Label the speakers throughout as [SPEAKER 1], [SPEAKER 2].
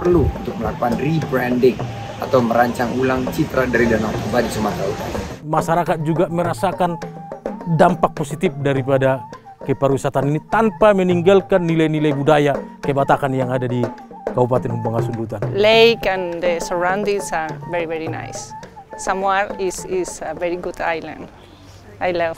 [SPEAKER 1] perlu untuk melakukan rebranding atau merancang ulang citra dari Danau Toba di Sumatera Utara.
[SPEAKER 2] Masyarakat juga merasakan dampak positif daripada kepariwisataan ini tanpa meninggalkan nilai-nilai budaya kebatakan yang ada di Kabupaten Humbang Hasundutan.
[SPEAKER 3] Lake and the surroundings are very nice. Samar is a very good island. I love.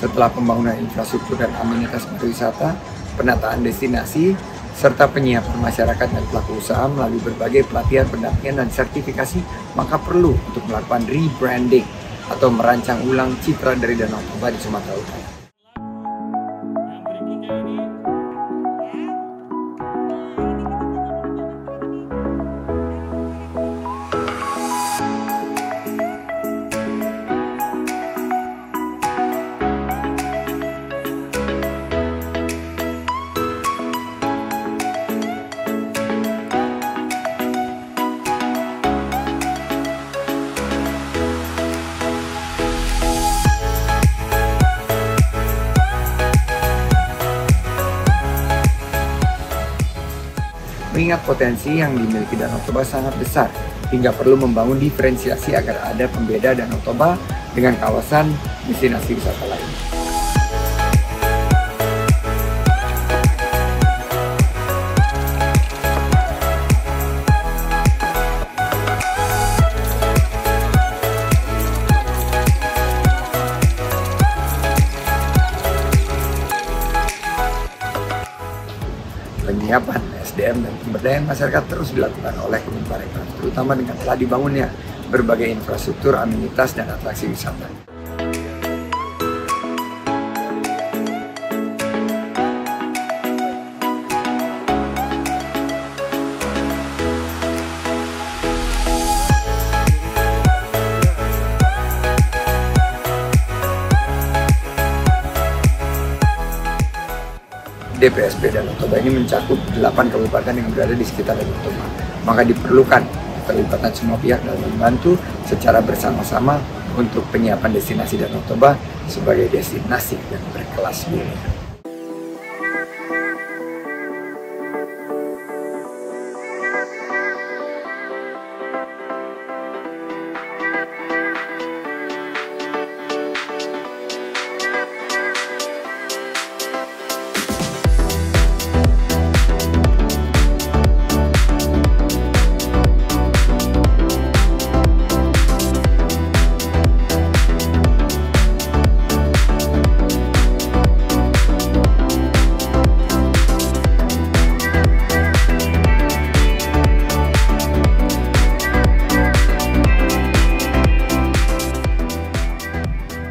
[SPEAKER 1] Setelah pembangunan infrastruktur dan amenitas pariwisata, penataan destinasi, serta penyiapan masyarakat dan pelaku usaha melalui berbagai pelatihan, pendampingan, dan sertifikasi, maka perlu untuk melakukan rebranding atau merancang ulang citra dari Danau Toba di Sumatera Utara. Mengingat potensi yang dimiliki Danau Toba sangat besar, hingga perlu membangun diferensiasi agar ada pembeda Danau Toba dengan kawasan destinasi wisata lain. Penyiapan SDM dan pemberdayaan masyarakat terus dilakukan oleh Kemenparekraf, terutama dengan telah dibangunnya berbagai infrastruktur, amenitas, dan atraksi wisata. DPSP Danau Toba ini mencakup 8 kabupaten yang berada di sekitar Danau Toba. Maka diperlukan keterlibatan semua pihak dalam membantu secara bersama-sama untuk penyiapan destinasi Danau Toba sebagai destinasi yang berkelas dunia.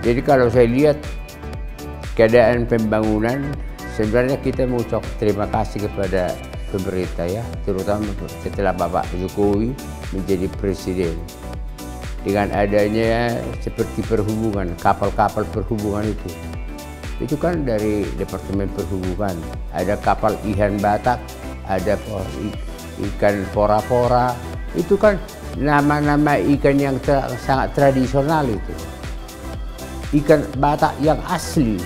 [SPEAKER 4] Jadi kalau saya lihat keadaan pembangunan, sebenarnya kita mau ucap terima kasih kepada pemerintah ya, terutama setelah Bapak Jokowi menjadi presiden. Dengan adanya seperti perhubungan, kapal-kapal perhubungan itu kan dari Departemen Perhubungan. Ada kapal ikan batak, ada ikan pora-pora, itu kan nama-nama ikan yang sangat tradisional itu. ikan Batak yang asli.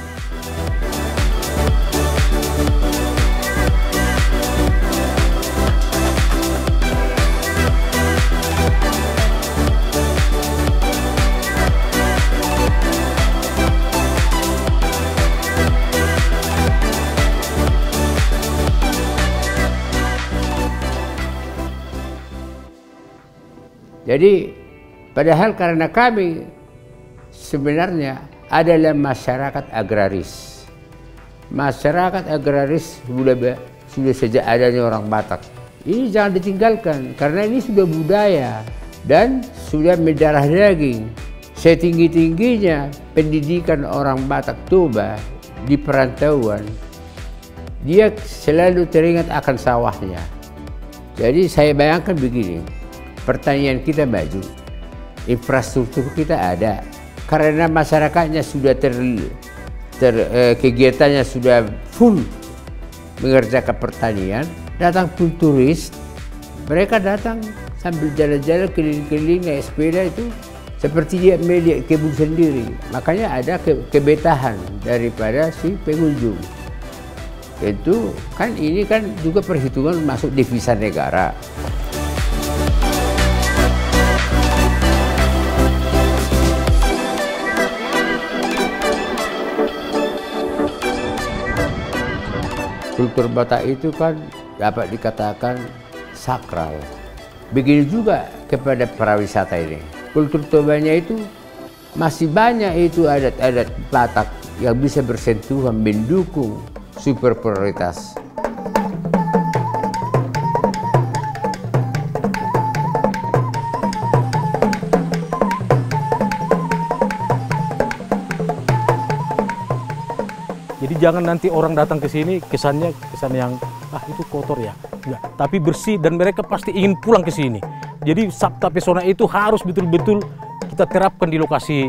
[SPEAKER 4] Jadi padahal karena kami sebenarnya adalah masyarakat agraris. Masyarakat agraris sudah sejak adanya orang Batak. Ini jangan ditinggalkan karena ini sudah budaya dan sudah mendarah daging. Setinggi-tingginya pendidikan orang Batak Toba di perantauan, dia selalu teringat akan sawahnya. Jadi saya bayangkan begini, pertanian kita maju, infrastruktur kita ada, karena masyarakatnya sudah kegiatannya sudah full mengerjakan pertanian. Datang pun turis, mereka datang sambil jalan-jalan keliling-keliling naik sepeda itu seperti dia melihat kebun sendiri. Makanya ada kebetahan daripada si pengunjung. Itu kan ini kan juga perhitungan masuk devisa negara. Kultur Batak itu kan dapat dikatakan sakral. Begini juga kepada pariwisata ini. Kultur Tobanya itu masih banyak itu adat-adat Batak yang bisa bersentuhan mendukung super prioritas.
[SPEAKER 2] Jadi jangan nanti orang datang ke sini kesan yang itu kotor ya. Enggak, tapi bersih dan mereka pasti ingin pulang ke sini. Jadi Sabta Pesona itu harus betul-betul kita terapkan di lokasi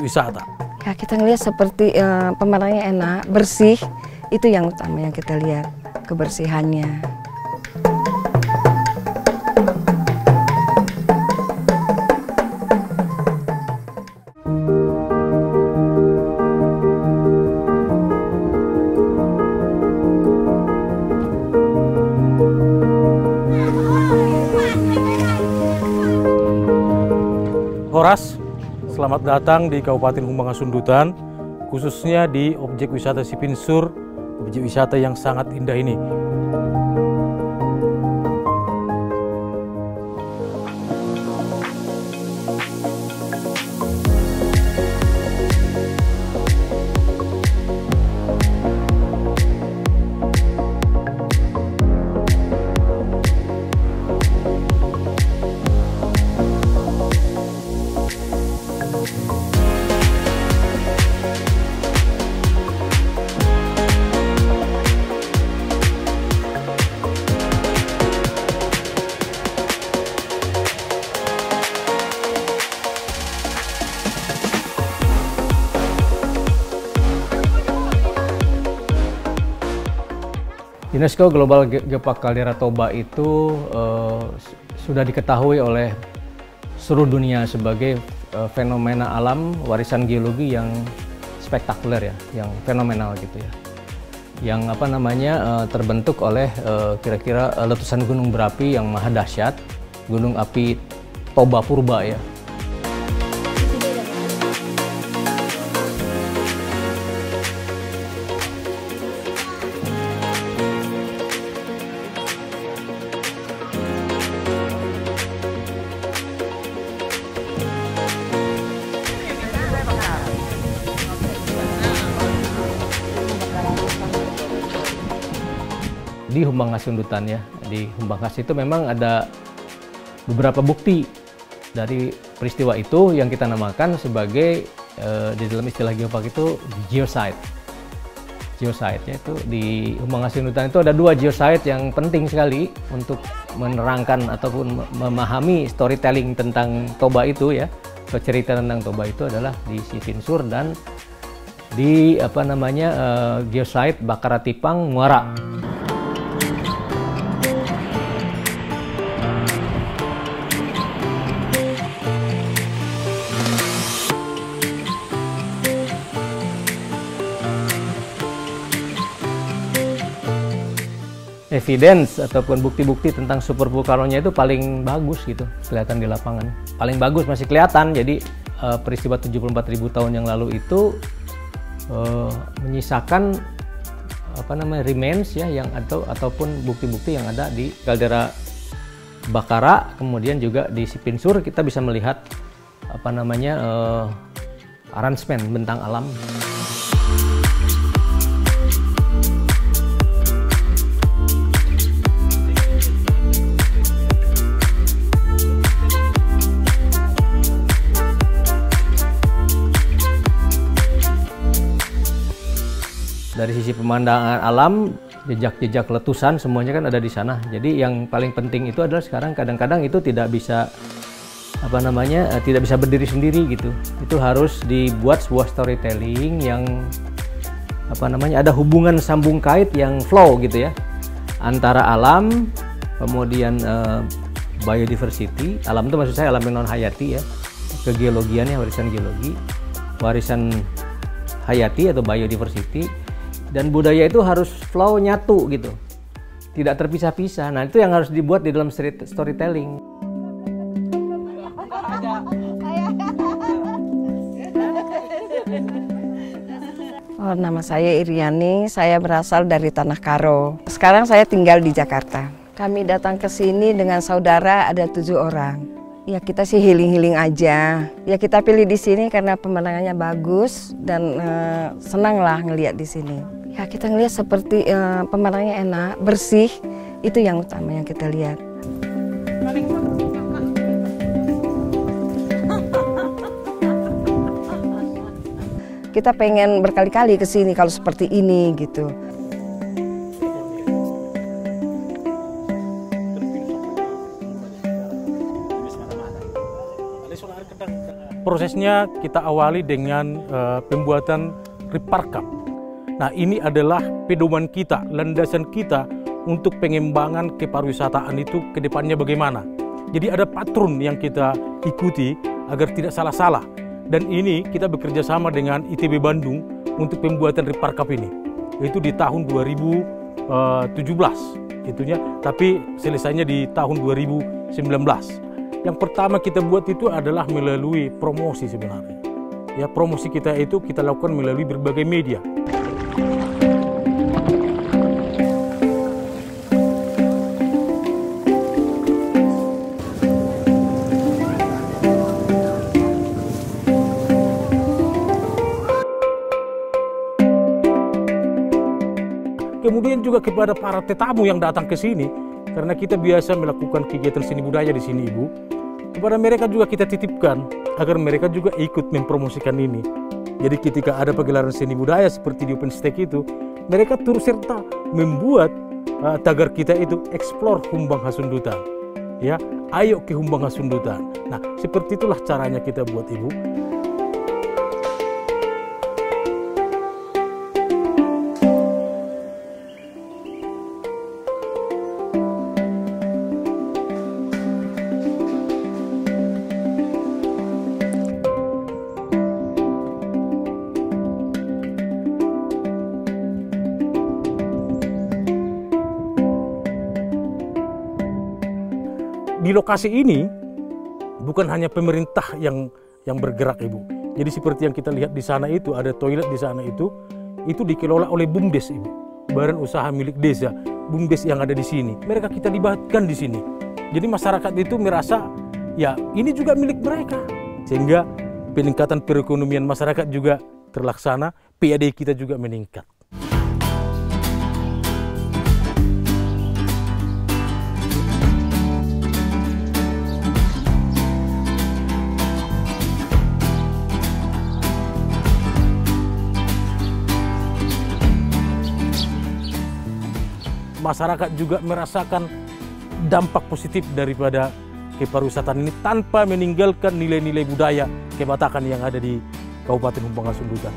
[SPEAKER 2] wisata.
[SPEAKER 5] Ya, kita ngelihat seperti pemandangannya enak, bersih. Itu yang utama yang kita lihat, kebersihannya.
[SPEAKER 2] Horas, selamat datang di Kabupaten Humbang Hasundutan, khususnya di objek wisata Sipinsur, objek wisata yang sangat indah ini.
[SPEAKER 6] UNESCO Global Geopark Caldera Toba itu sudah diketahui oleh seluruh dunia sebagai fenomena alam warisan geologi yang spektakuler ya, yang fenomenal gitu ya. Yang terbentuk oleh kira-kira letusan gunung berapi yang maha dahsyat, gunung api Toba Purba ya. Di Humbang Hasundutan ya, di Humbang Has itu memang ada beberapa bukti dari peristiwa itu yang kita namakan sebagai di dalam istilah geopark itu geosite. Geosite yaitu di Humbang Hasundutan itu ada 2 geosite yang penting sekali untuk menerangkan ataupun memahami storytelling tentang Toba itu ya. Cerita tentang Toba itu adalah di Sipinsur dan di geosite Bakaratipang Muara. evidence ataupun bukti-bukti tentang super vulkanonya itu paling bagus gitu, kelihatan di lapangan. Paling bagus masih kelihatan. Jadi peristiwa 74.000 tahun yang lalu itu menyisakan remains ya yang ataupun bukti-bukti yang ada di kaldera Bakara, kemudian juga di Sipinsur kita bisa melihat arrangement bentang alam. Dari sisi pemandangan alam, jejak-jejak letusan semuanya kan ada di sana. Jadi yang paling penting itu adalah sekarang kadang-kadang itu tidak bisa tidak bisa berdiri sendiri gitu. Itu harus dibuat sebuah storytelling yang ada hubungan sambung kait yang flow gitu ya antara alam, kemudian biodiversity. Alam itu maksud saya alam yang non hayati ya, kegeologiannya, warisan geologi, warisan hayati atau biodiversity. Dan budaya itu harus flow, nyatu gitu, tidak terpisah-pisah. Nah itu yang harus dibuat di dalam storytelling.
[SPEAKER 5] Oh, nama saya Iriani, saya berasal dari Tanah Karo. Sekarang saya tinggal di Jakarta. Kami datang ke sini dengan saudara ada 7 orang. Ya kita sih healing-healing aja. Ya kita pilih di sini karena pemandangannya bagus dan senang lah ngelihat di sini. Ya kita ngelihat seperti pemandangannya enak, bersih, itu yang utama yang kita lihat. Kita pengen berkali-kali ke sini kalau seperti ini gitu.
[SPEAKER 2] Prosesnya kita awali dengan pembuatan Riparkap. Nah ini adalah pedoman kita, landasan kita untuk pengembangan kepariwisataan itu ke depannya bagaimana. Jadi ada patron yang kita ikuti agar tidak salah-salah. Dan ini kita bekerja sama dengan ITB Bandung untuk pembuatan Riparkap ini. Itu di tahun 2017 itunya, tapi selesainya di tahun 2019. Yang pertama kita buat itu adalah melalui promosi sebenarnya. Ya promosi kita itu kita lakukan melalui berbagai media. Kemudian juga kepada para tetamu yang datang ke sini, karena kita biasa melakukan kegiatan seni budaya di sini, Ibu. Kepada mereka juga kita titipkan agar mereka juga ikut mempromosikan ini. Jadi ketika ada pagelaran seni budaya seperti di OpenStack itu, mereka turut serta membuat tagar kita itu Explore Humbang Hasundutan. Ya, ayo ke Humbang Hasundutan. Nah, seperti itulah caranya kita buat, Ibu. Di lokasi ini bukan hanya pemerintah yang bergerak, Ibu. Jadi seperti yang kita lihat di sana itu ada toilet di sana itu dikelola oleh BUMDes, Ibu. Badan usaha milik desa, BUMDes yang ada di sini. Mereka kita libatkan di sini. Jadi masyarakat itu merasa ya ini juga milik mereka. Sehingga peningkatan perekonomian masyarakat juga terlaksana, PAD kita juga meningkat. Masyarakat juga merasakan dampak positif daripada kepariwisataan ini tanpa meninggalkan nilai-nilai budaya kebatakan yang ada di Kabupaten Humbang Hasundutan.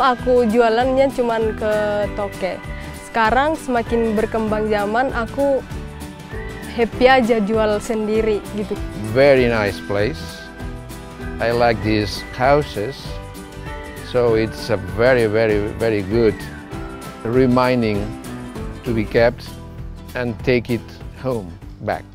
[SPEAKER 7] aku jualannya cuman ke toke. Sekarang semakin berkembang zaman, aku happy aja jual sendiri gitu.
[SPEAKER 8] Very nice place. I like these houses. So it's a very good reminding to be kept and take it home back.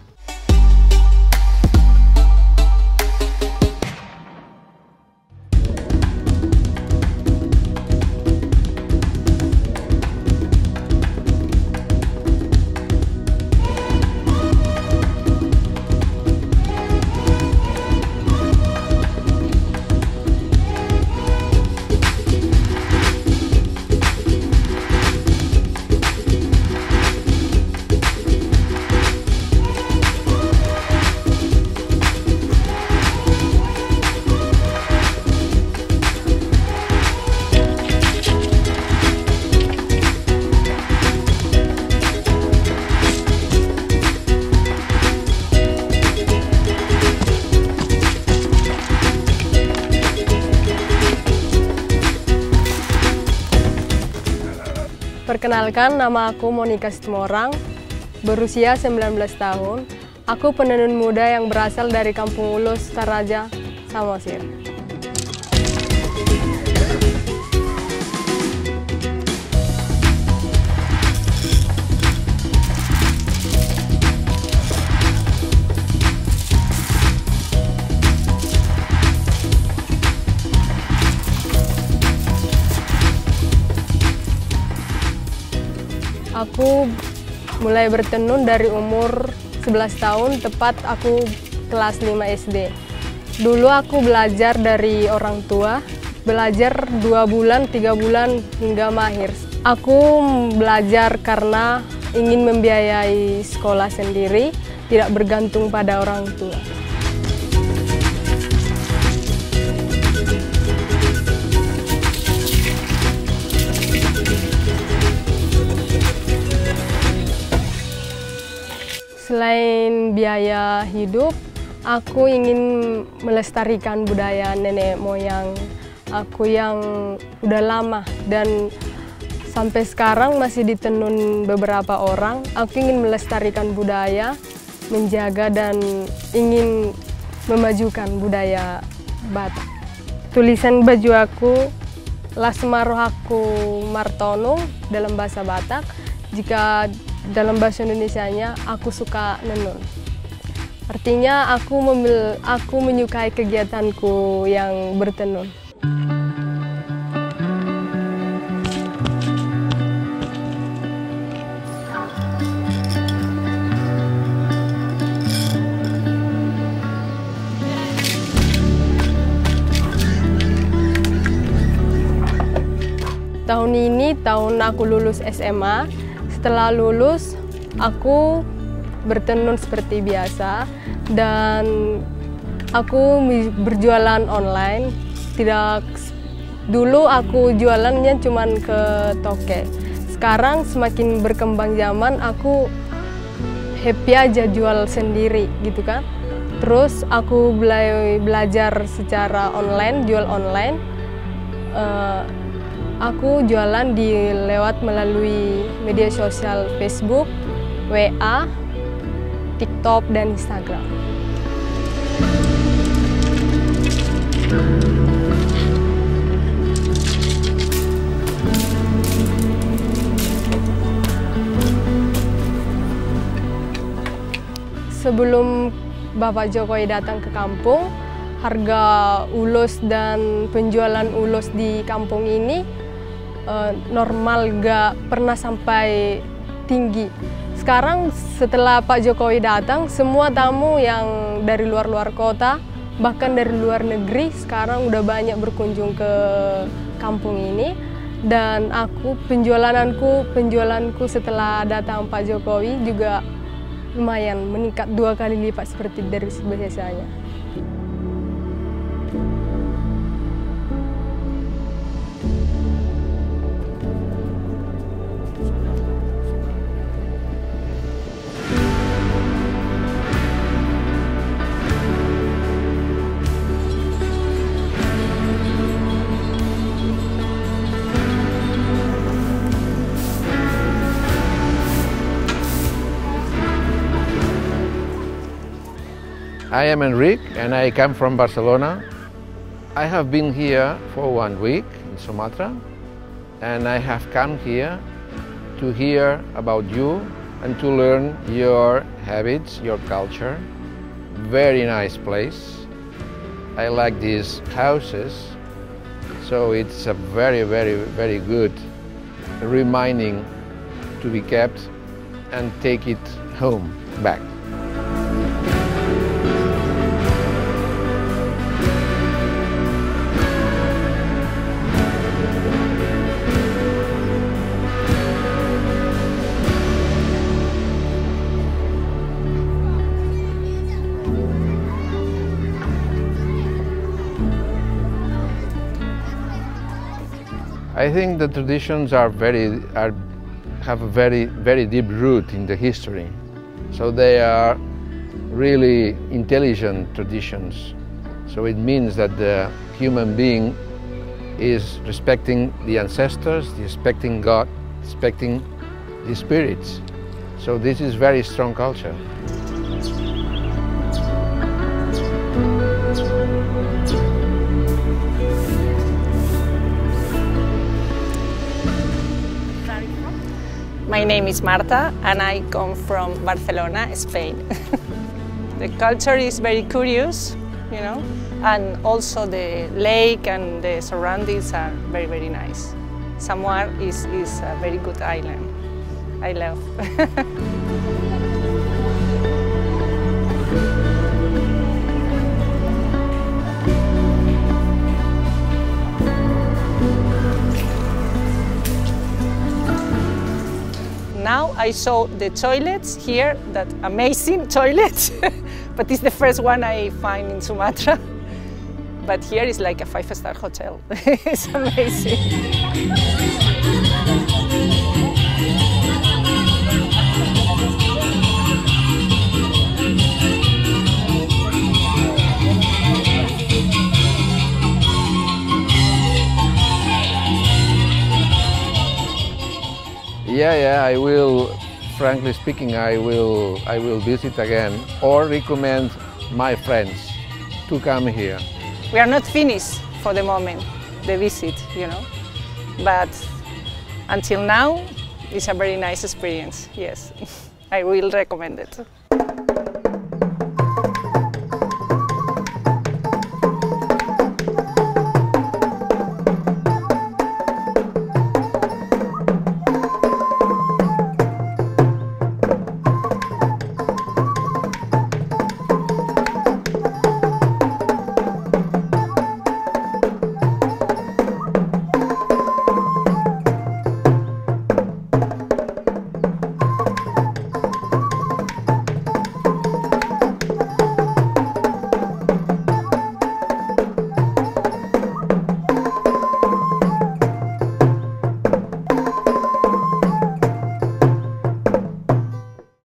[SPEAKER 7] Perkenalkan, nama aku Monica Situmorang, berusia 19 tahun. Aku penenun muda yang berasal dari Kampung Ulus, Taraja, Samosir. Aku mulai bertenun dari umur 11 tahun, tepat aku kelas 5 SD. Dulu aku belajar dari orang tua, belajar 2 bulan, 3 bulan hingga mahir. Aku belajar karena ingin membiayai sekolah sendiri, tidak bergantung pada orang tua. Selain biaya hidup, aku ingin melestarikan budaya nenek moyang aku yang udah lama dan sampai sekarang masih ditenun beberapa orang. Aku ingin melestarikan budaya, menjaga dan ingin memajukan budaya Batak. Tulisan baju aku, Lasmarohaku Martono dalam bahasa Batak. Jika dalam bahasa Indonesianya, aku suka nenun. Artinya aku menyukai kegiatanku yang bertenun. Tahun ini tahun aku lulus SMA. Setelah lulus, aku bertenun seperti biasa dan aku berjualan online. Dulu aku jualannya cuman ke toke. Sekarang semakin berkembang zaman, aku happy aja jual sendiri gitu kan. Terus aku belajar secara online, jual online. Aku jualan lewat melalui media sosial Facebook, WA, TikTok, dan Instagram. Sebelum Bapak Jokowi datang ke kampung, harga ulos dan penjualan ulos di kampung ini normal, gak pernah sampai tinggi. Sekarang setelah Pak Jokowi datang, semua tamu yang dari luar kota, bahkan dari luar negeri, sekarang udah banyak berkunjung ke kampung ini. Dan penjualanku setelah datang Pak Jokowi juga lumayan meningkat 2 kali lipat seperti dari biasanya.
[SPEAKER 8] I am Enrique and I come from Barcelona. I have been here for 1 week in Sumatra, and I have come here to hear about you and to learn your habits, your culture. Very nice place. I like these houses, so it's a very, very, very good reminding to be kept and take it home back. I think the traditions have a very deep root in the history. So they are really intelligent traditions. So it means that the human being is respecting the ancestors, respecting God, respecting the spirits. So this is very strong culture.
[SPEAKER 3] My name is Marta and I come from Barcelona, Spain. The culture is very curious, you know, and also the lake and the surroundings are very, very nice. Samar is a very good island. I love. Now I saw the toilets here, that amazing toilet, but it's the first one I find in Sumatra. But here is like a 5-star hotel. It's amazing.
[SPEAKER 8] Yeah, I will, frankly speaking, I will visit again or recommend my friends to come here.
[SPEAKER 3] We are not finished for the moment, the visit, you know, but until now, it's a very nice experience, yes. I will recommend it.